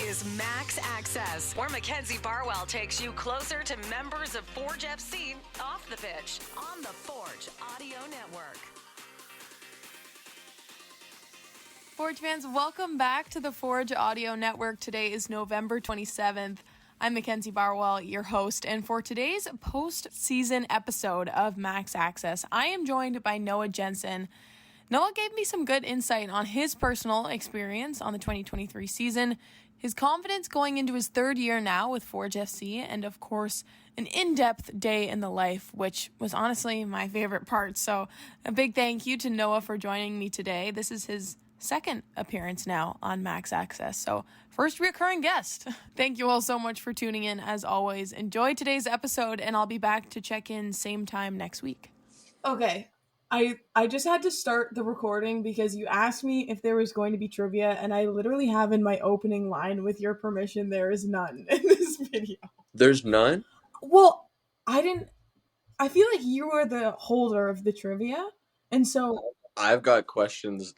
is Max Access, where Mackenzie Barwell takes you closer to members of Forge FC off the pitch on the Forge Audio Network. Forge fans, welcome back to the Forge Audio Network. Today is November 27th. I'm Mackenzie Barwell, your host, and for today's post-season episode of Max Access, I am joined by Noah Jensen. Noah gave me some good insight on his personal experience on the 2023 season, his confidence going into his third year now with Forge FC, and of course, an in-depth day in the life, which was honestly my favorite part. So a big thank you to Noah for joining me today. This is his second appearance now on Max Access, so first recurring guest. Thank you all so much for tuning in. As always, enjoy today's episode, and I'll be back to check in same time next week. Okay, I just had to start the recording because you asked me if there was going to be trivia, and I literally have in my opening line, with your permission, there is none in this video. There's none? Well, I feel like you were the holder of the trivia, and so I've got questions,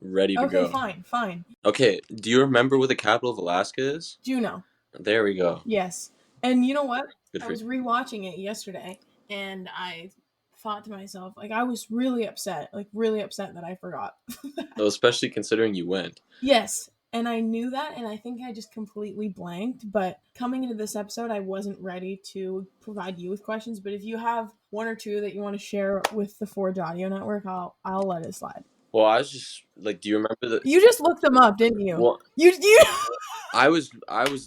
ready to go. Okay, fine. Okay, do you remember what the capital of Alaska is? Juneau. There we go. Yes. And you know what? Good I for was you. rewatching it yesterday, and I thought to myself, I was really upset that I forgot. So especially considering you went. Yes. And I knew that, and I think I just completely blanked. But coming into this episode, I wasn't ready to provide you with questions. But if you have one or two that you want to share with the Forge Audio Network, I'll let it slide. Well, I was just, do you remember the... You just looked them up, didn't you? Well, you... I was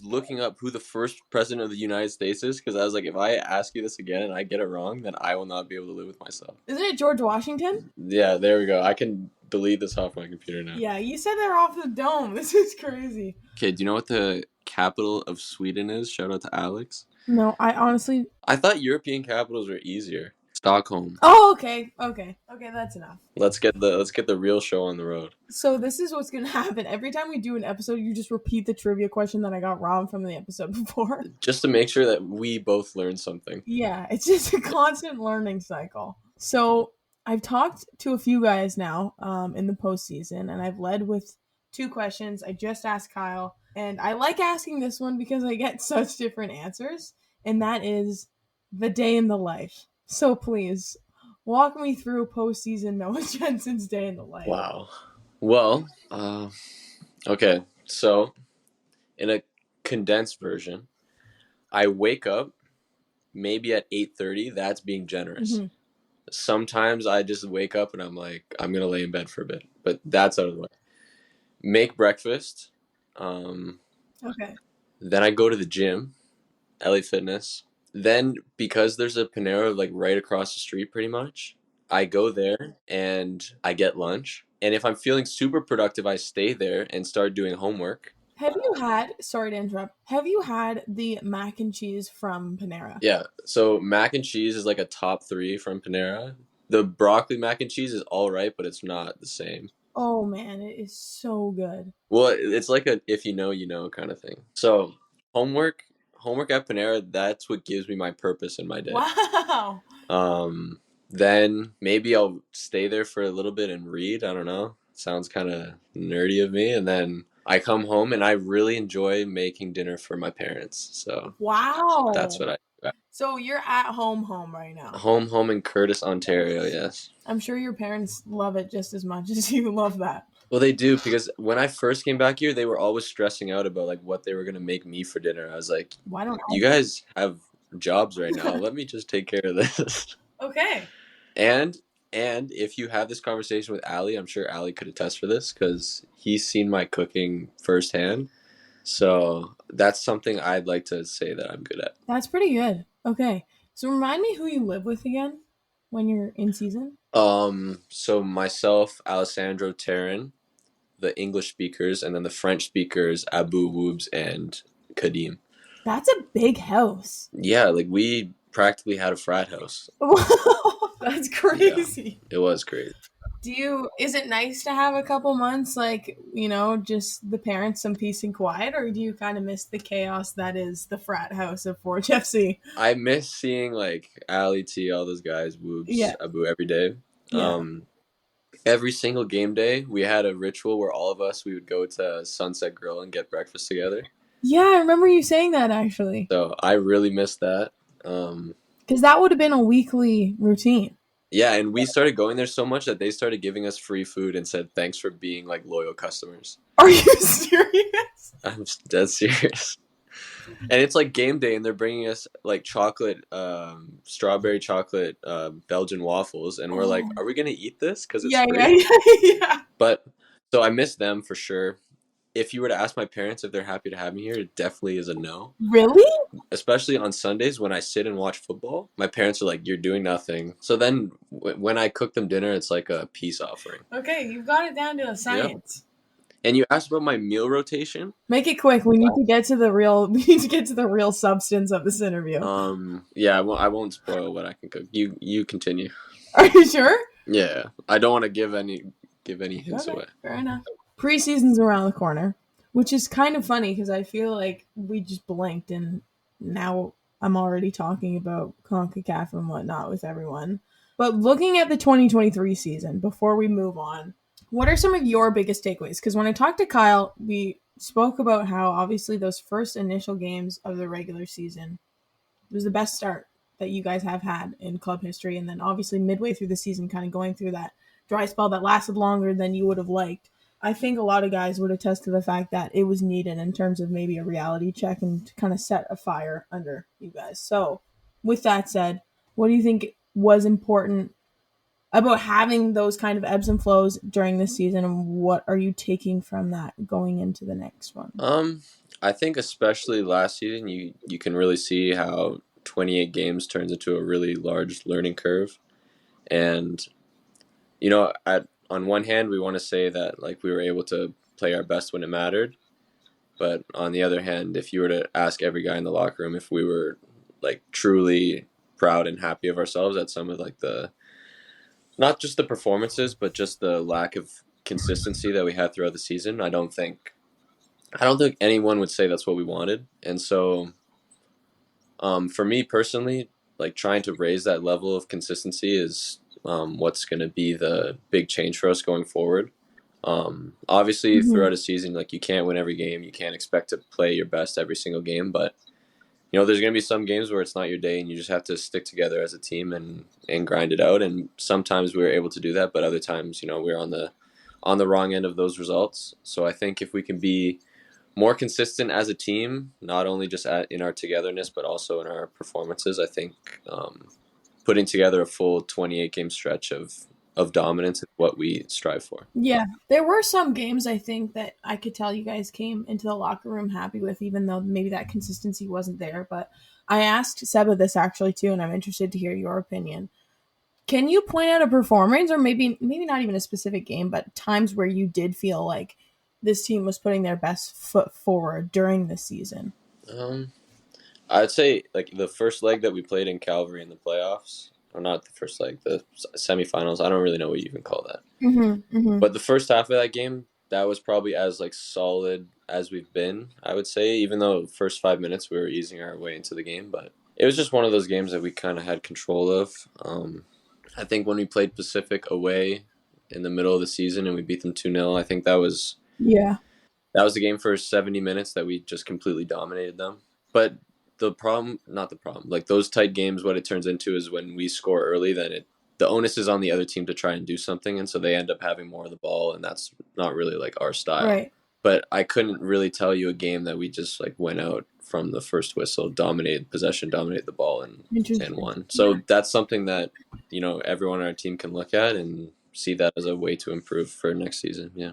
looking up who the first president of the United States is, because I was like, if I ask you this again and I get it wrong, then I will not be able to live with myself. Isn't it George Washington? Yeah, there we go. I can delete this off my computer now. Yeah, you said they're off the dome. This is crazy. Okay, do you know what the capital of Sweden is? Shout out to Alex. No, I thought European capitals were easier. Stockholm. Oh, okay, that's enough. Let's get the real show on the road. So this is what's gonna happen. Every time we do an episode, you just repeat the trivia question that I got wrong from the episode before. Just to make sure that we both learn something. Yeah, it's just a constant learning cycle. So I've talked to a few guys now in the postseason, and I've led with two questions. I just asked Kyle, and I like asking this one because I get such different answers, and that is the day in the life. So please, walk me through postseason Noah Jensen's day in the life. Wow. Well, okay. So, in a condensed version, I wake up maybe at 8:30. That's being generous. Mm-hmm. Sometimes I just wake up and I'm like, I'm going to lay in bed for a bit. But that's out of the way. Make breakfast. Okay. Then I go to the gym, LA Fitness. Then, because there's a Panera right across the street pretty much, I go there and I get lunch. And if I'm feeling super productive, I stay there and start doing homework. Sorry to interrupt, have you had the mac and cheese from Panera? Yeah, so mac and cheese is a top 3 from Panera. The broccoli mac and cheese is all right, but it's not the same. Oh man, it is so good. Well, it's like a if you know, you know kind of thing. So homework at Panera, that's what gives me my purpose in my day. Wow. Then maybe I'll stay there for a little bit and read. I don't know. Sounds kind of nerdy of me. And then I come home and I really enjoy making dinner for my parents. So wow, that's what I do. So you're at home right now. Home in Curtis, Ontario, yes. I'm sure your parents love it just as much as you love that. Well, they do, because when I first came back here, they were always stressing out about what they were going to make me for dinner. I was like, why don't you guys have jobs right now? Let me just take care of this. Okay. And if you have this conversation with Ali, I'm sure Ali could attest for this because he's seen my cooking firsthand. So that's something I'd like to say that I'm good at. That's pretty good. Okay. So remind me who you live with again when you're in season. So myself, Alessandro, Taryn, the English speakers, and then the French speakers, Abu, Woobs, and Kadim. That's a big house. Yeah, we practically had a frat house. That's crazy. Yeah, it was crazy. Is it nice to have a couple months, just the parents, some peace and quiet, or do you kind of miss the chaos that is the frat house of Forge FC? I miss seeing Ali T, all those guys, Woobs, Abu every day. Yeah. every single game day, we had a ritual where all of us, we would go to Sunset Grill and get breakfast together. Yeah, I remember you saying that, actually. So I really missed that. Because that would have been a weekly routine. Yeah, and we started going there so much that they started giving us free food and said, thanks for being, like, loyal customers. Are you serious? I'm dead serious. And it's, like, game day, and they're bringing us, like, chocolate, strawberry chocolate Belgian waffles, and we're like, are we going to eat this? Because it's free. Yeah. But, so I miss them for sure. If you were to ask my parents if they're happy to have me here, it definitely is a no. Really? Especially on Sundays when I sit and watch football, my parents are like, you're doing nothing. So then when I cook them dinner, it's like a peace offering. Okay, you've got it down to a science. Yep. And you asked about my meal rotation. Make it quick. We need to get to the real. We need to get to the real substance of this interview. Yeah, I won't spoil what I can cook. You continue. Are you sure? Yeah, I don't want to give any hints away. Fair enough. Preseason's around the corner, which is kind of funny because I feel like we just blinked and now I'm already talking about CONCACAF and whatnot with everyone. But looking at the 2023 season, before we move on, what are some of your biggest takeaways? Because when I talked to Kyle, we spoke about how obviously those first initial games of the regular season was the best start that you guys have had in club history. And then obviously midway through the season, kind of going through that dry spell that lasted longer than you would have liked. I think a lot of guys would attest to the fact that it was needed in terms of maybe a reality check and to kind of set a fire under you guys. So with that said, what do you think was important about having those kind of ebbs and flows during this season, and what are you taking from that going into the next one? I think especially last season, you can really see how 28 games turns into a really large learning curve. And, you know, on one hand, we want to say that, like, we were able to play our best when it mattered. But on the other hand, if you were to ask every guy in the locker room if we were, like, truly proud and happy of ourselves at some of, like, not just the performances, but just the lack of consistency that we had throughout the season, I don't think anyone would say that's what we wanted. And so, for me personally, like, trying to raise that level of consistency is what's going to be the big change for us going forward. Obviously, throughout a season, like, you can't win every game. You can't expect to play your best every single game. But, you know, there's going to be some games where it's not your day and you just have to stick together as a team and grind it out. And sometimes we were able to do that, but other times, you know, we're on the wrong end of those results. So I think if we can be more consistent as a team, not only just in our togetherness, but also in our performances, I think putting together a full 28-game stretch of dominance is what we strive for. Yeah, there were some games I think that I could tell you guys came into the locker room happy with, even though maybe that consistency wasn't there. But I asked Seba this actually too, and I'm interested to hear your opinion. Can you point out a performance, or maybe not even a specific game, but times where you did feel like this team was putting their best foot forward during the season? I'd say, like, the first leg that we played in Calgary in the playoffs, or not the first leg, the semifinals. I don't really know what you even call that. But the first half of that game, that was probably as, like, solid as we've been, I would say, even though the first 5 minutes we were easing our way into the game. But it was just one of those games that we kind of had control of. I think when we played Pacific away in the middle of the season and we beat them 2-0, I think that was the game for 70 minutes that we just completely dominated them. But like, those tight games, what it turns into is when we score early, then the onus is on the other team to try and do something, and so they end up having more of the ball, and that's not really, like, our style. Right. But I couldn't really tell you a game that we just, like, went out from the first whistle, dominated possession, dominated the ball, and won. So that's something that, you know, everyone on our team can look at and see that as a way to improve for next season. Yeah.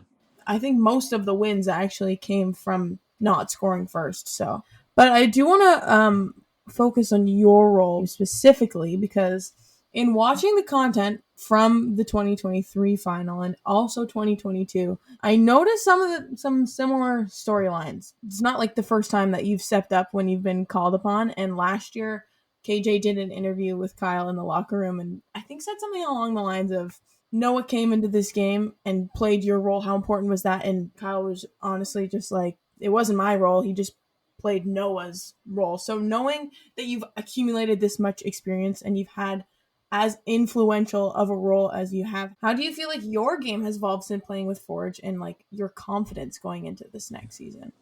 I think most of the wins actually came from not scoring first. So, but I do want to focus on your role specifically, because in watching the content from the 2023 final and also 2022, I noticed some similar storylines. It's not like the first time that you've stepped up when you've been called upon. And last year, KJ did an interview with Kyle in the locker room, and I think said something along the lines of, Noah came into this game and played your role. How important was that? And Kyle was honestly just like, it wasn't my role. He just played Noah's role. So knowing that you've accumulated this much experience and you've had as influential of a role as you have. How do you feel like your game has evolved since playing with Forge and like your confidence going into this next season?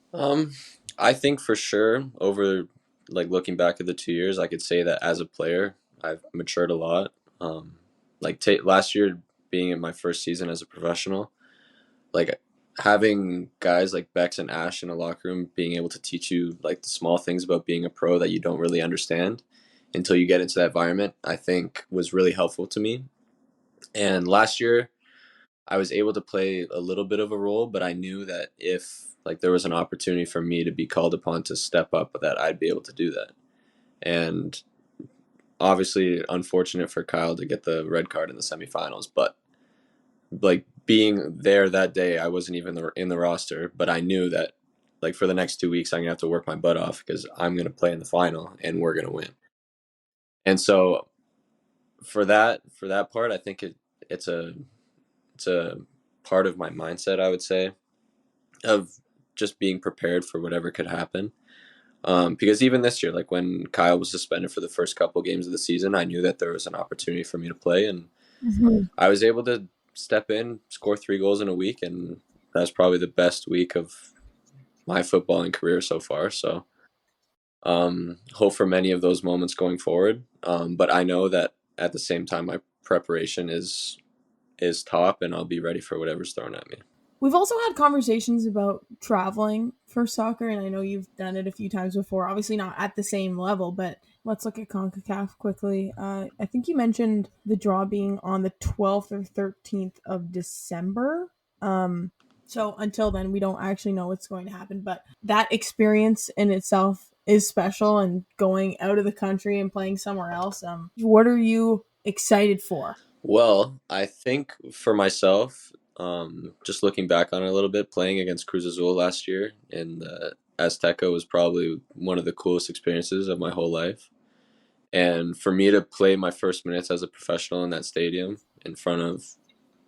I think for sure over like looking back at the 2 years, I could say that as a player, I've matured a lot. Last year being in my first season as a professional, like having guys like Bex and Ash in a locker room being able to teach you like the small things about being a pro that you don't really understand until you get into that environment, I think was really helpful to me. And last year, I was able to play a little bit of a role, but I knew that if like there was an opportunity for me to be called upon to step up, that I'd be able to do that. And obviously, unfortunate for Kyle to get the red card in the semifinals, but like being there that day, I wasn't even in the roster, but I knew that like for the next 2 weeks, I'm gonna have to work my butt off because I'm gonna play in the final and we're gonna win. And so for that part, I think it's a part of my mindset, I would say, of just being prepared for whatever could happen. Because even this year, like when Kyle was suspended for the first couple games of the season, I knew that there was an opportunity for me to play, and I was able to step in, score 3 goals in a week, and that's probably the best week of my footballing career so far. So hope for many of those moments going forward. But I know that at the same time, my preparation is top, and I'll be ready for whatever's thrown at me. We've also had conversations about traveling for soccer, and I know you've done it a few times before. Obviously not at the same level, but let's look at CONCACAF quickly. I think you mentioned the draw being on the 12th or 13th of December. So until then, we don't actually know what's going to happen, but that experience in itself is special, and going out of the country and playing somewhere else. What are you excited for? Well, I think for myself, just looking back on it a little bit, playing against Cruz Azul last year in the Azteca was probably one of the coolest experiences of my whole life. And for me to play my first minutes as a professional in that stadium in front of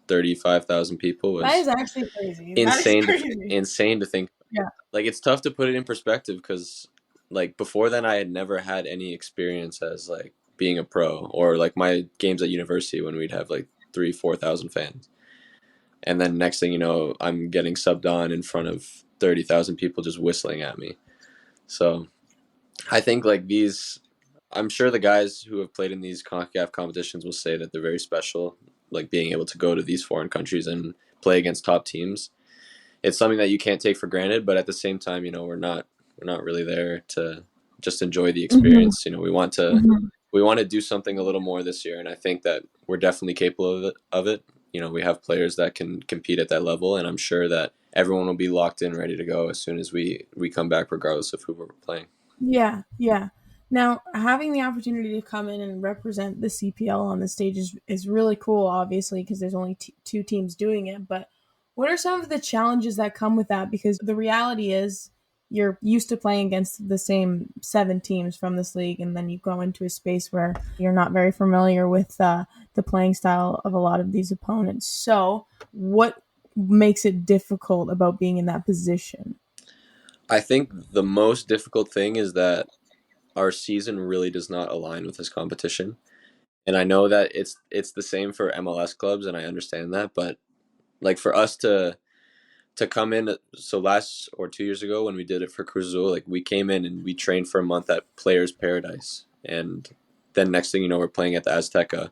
35,000 people That is was actually crazy. insane to think. Yeah. Like it's tough to put it in perspective because like before then I had never had any experience as like being a pro or like my games at university when we'd have like 3,000-4,000 fans. And then next thing you know, I'm getting subbed on in front of 30,000 people just whistling at me. So I think like I'm sure the guys who have played in these CONCACAF competitions will say that they're very special, like being able to go to these foreign countries and play against top teams. It's something that you can't take for granted, but at the same time, we're not really there to just enjoy the experience. We want to do something a little more this year, and I think that we're definitely capable of it. We have players that can compete at that level, and I'm sure that everyone will be locked in, ready to go as soon as we come back, regardless of who we're playing. Yeah. Now, having the opportunity to come in and represent the CPL on the stage is really cool, obviously, because there's only 2 teams doing it. But what are some of the challenges that come with that? Because the reality is you're used to playing against the same 7 teams from this league, and then you go into a space where you're not very familiar with the playing style of a lot of these opponents. So what makes it difficult about being in that position? I think the most difficult thing is that our season really does not align with this competition. And I know that it's the same for MLS clubs, and I understand that, but like for us to come in, so last or 2 years ago when we did it for Cruz Azul, like we came in and we trained for a month at Players Paradise, and then next thing you know, we're playing at the Azteca,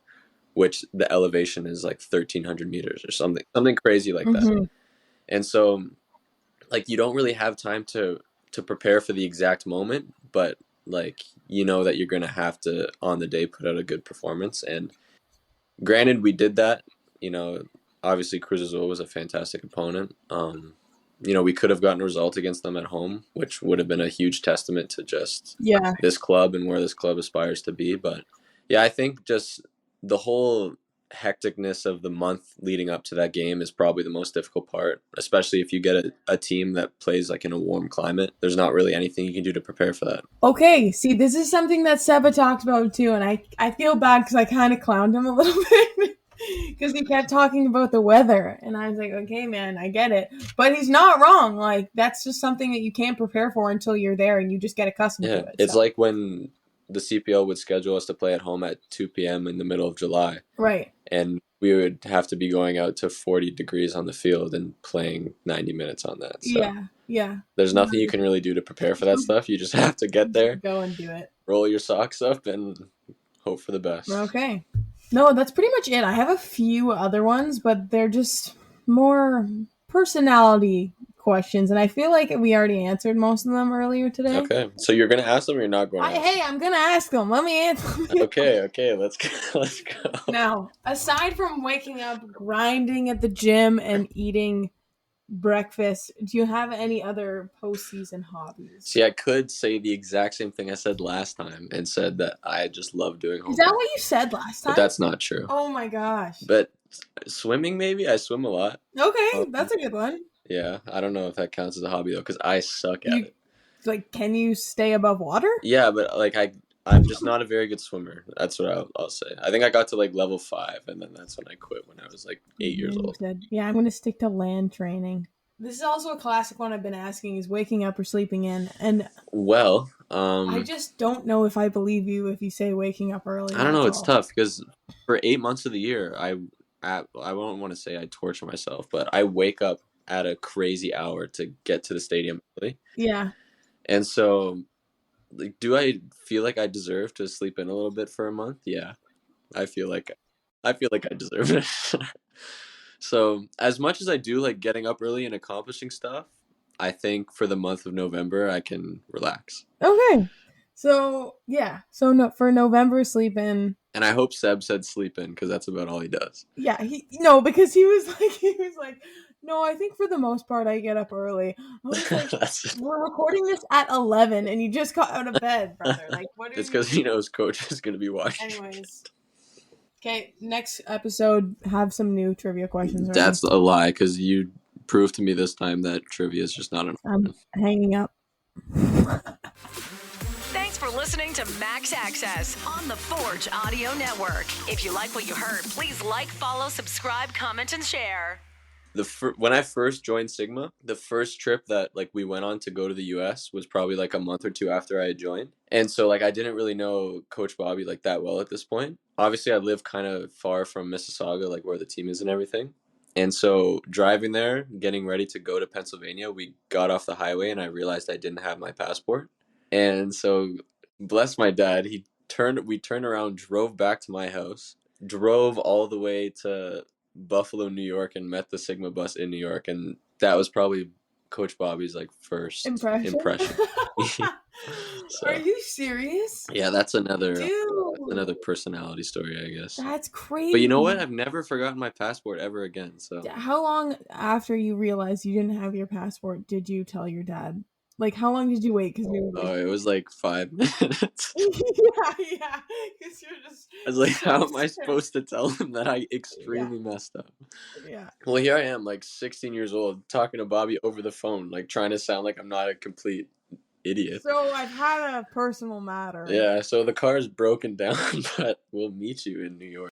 which the elevation is like 1,300 meters or something crazy like that. And so, like you don't really have time to prepare for the exact moment, but like that you're gonna have to on the day put out a good performance. And granted, we did that. Obviously Cruz Azul was a fantastic opponent. We could have gotten a result against them at home, which would have been a huge testament to just this club and where this club aspires to be. But yeah, I think just the whole hecticness of the month leading up to that game is probably the most difficult part, especially if you get a team that plays like in a warm climate. There's not really anything you can do to prepare for that. Okay, see, this is something that Seba talked about too, and I feel bad because I kind of clowned him a little bit because he kept talking about the weather, and I was like, okay, man, I get it. But he's not wrong. Like, that's just something that you can't prepare for until you're there and you just get accustomed to it. It's like when the CPL would schedule us to play at home at 2 p.m. in the middle of July. Right. And we would have to be going out to 40 degrees on the field and playing 90 minutes on that. So Yeah. there's nothing you can really do to prepare for that stuff. You just have to get there, Go and do it. roll your socks up, and hope for the best. Okay. No, that's pretty much it. I have a few other ones, but they're just more personality questions, and I feel like we already answered most of them earlier today. Okay, so you're gonna ask them, or you're not going to? Hey, I'm gonna ask them. Let me answer. Okay, let's go. Now, aside from waking up, grinding at the gym, and eating breakfast, do you have any other postseason hobbies? See, I could say the exact same thing I said last time and said that I just love doing homework. Is that what you said last time? But that's not true. Oh my gosh. But swimming, maybe? I swim a lot. Okay, that's a good one. Yeah, I don't know if that counts as a hobby, though, because I suck at it. Like, can you stay above water? Yeah, but, like, I'm just not a very good swimmer. That's what I'll say. I think I got to, like, level 5, and then that's when I quit when I was, like, 8 years old. Yeah, I'm going to stick to land training. This is also a classic one I've been asking, is waking up or sleeping in. And well, I just don't know if I believe you if you say waking up early. I don't know. It's tough because for 8 months of the year, I won't want to say I torture myself, but I wake up at a crazy hour to get to the stadium early. Yeah. And so, like, do I feel like I deserve to sleep in a little bit for a month? Yeah, I feel like I deserve it. So, as much as I do like getting up early and accomplishing stuff, I think for the month of November I can relax. Okay. So, yeah. So, no, for November, sleep in. And I hope Seb said sleep in because that's about all he does. Yeah, because he was like, no, I think for the most part I get up early. I was like, we're recording this at 11 and you just got out of bed, brother. Like, what? It's because he knows Coach is going to be watching. Anyways. Okay, next episode, have some new trivia questions. Ready? That's a lie, because you proved to me this time that trivia is just not enough. I'm hanging up. Thanks for listening to Max Access on the Forge Audio Network. If you like what you heard, please like, follow, subscribe, comment, and share. When I first joined Sigma, the first trip that like we went on to go to the US was probably like a month or two after I had joined. And so like I didn't really know Coach Bobby like that well at this point. Obviously I live kind of far from Mississauga, like where the team is and everything. And so driving there, getting ready to go to Pennsylvania, we got off the highway and I realized I didn't have my passport. And so bless my dad, we turned around, drove back to my house, drove all the way to Buffalo, New York, and met the Sigma bus in New York, and that was probably Coach Bobby's like first impression. So, are you serious? Yeah, that's another personality story, I guess. That's crazy. But you know what? I've never forgotten my passport ever again. So how long after you realized you didn't have your passport did you tell your dad? Like, how long did you wait? Because it was like 5 minutes. yeah. Because you're just. I was like, how am I supposed to tell him that I extremely messed up? Yeah. Well, here I am, like 16 years old, talking to Bobby over the phone, like trying to sound like I'm not a complete idiot. So I've had a personal matter. Yeah. So the car is broken down, but we'll meet you in New York.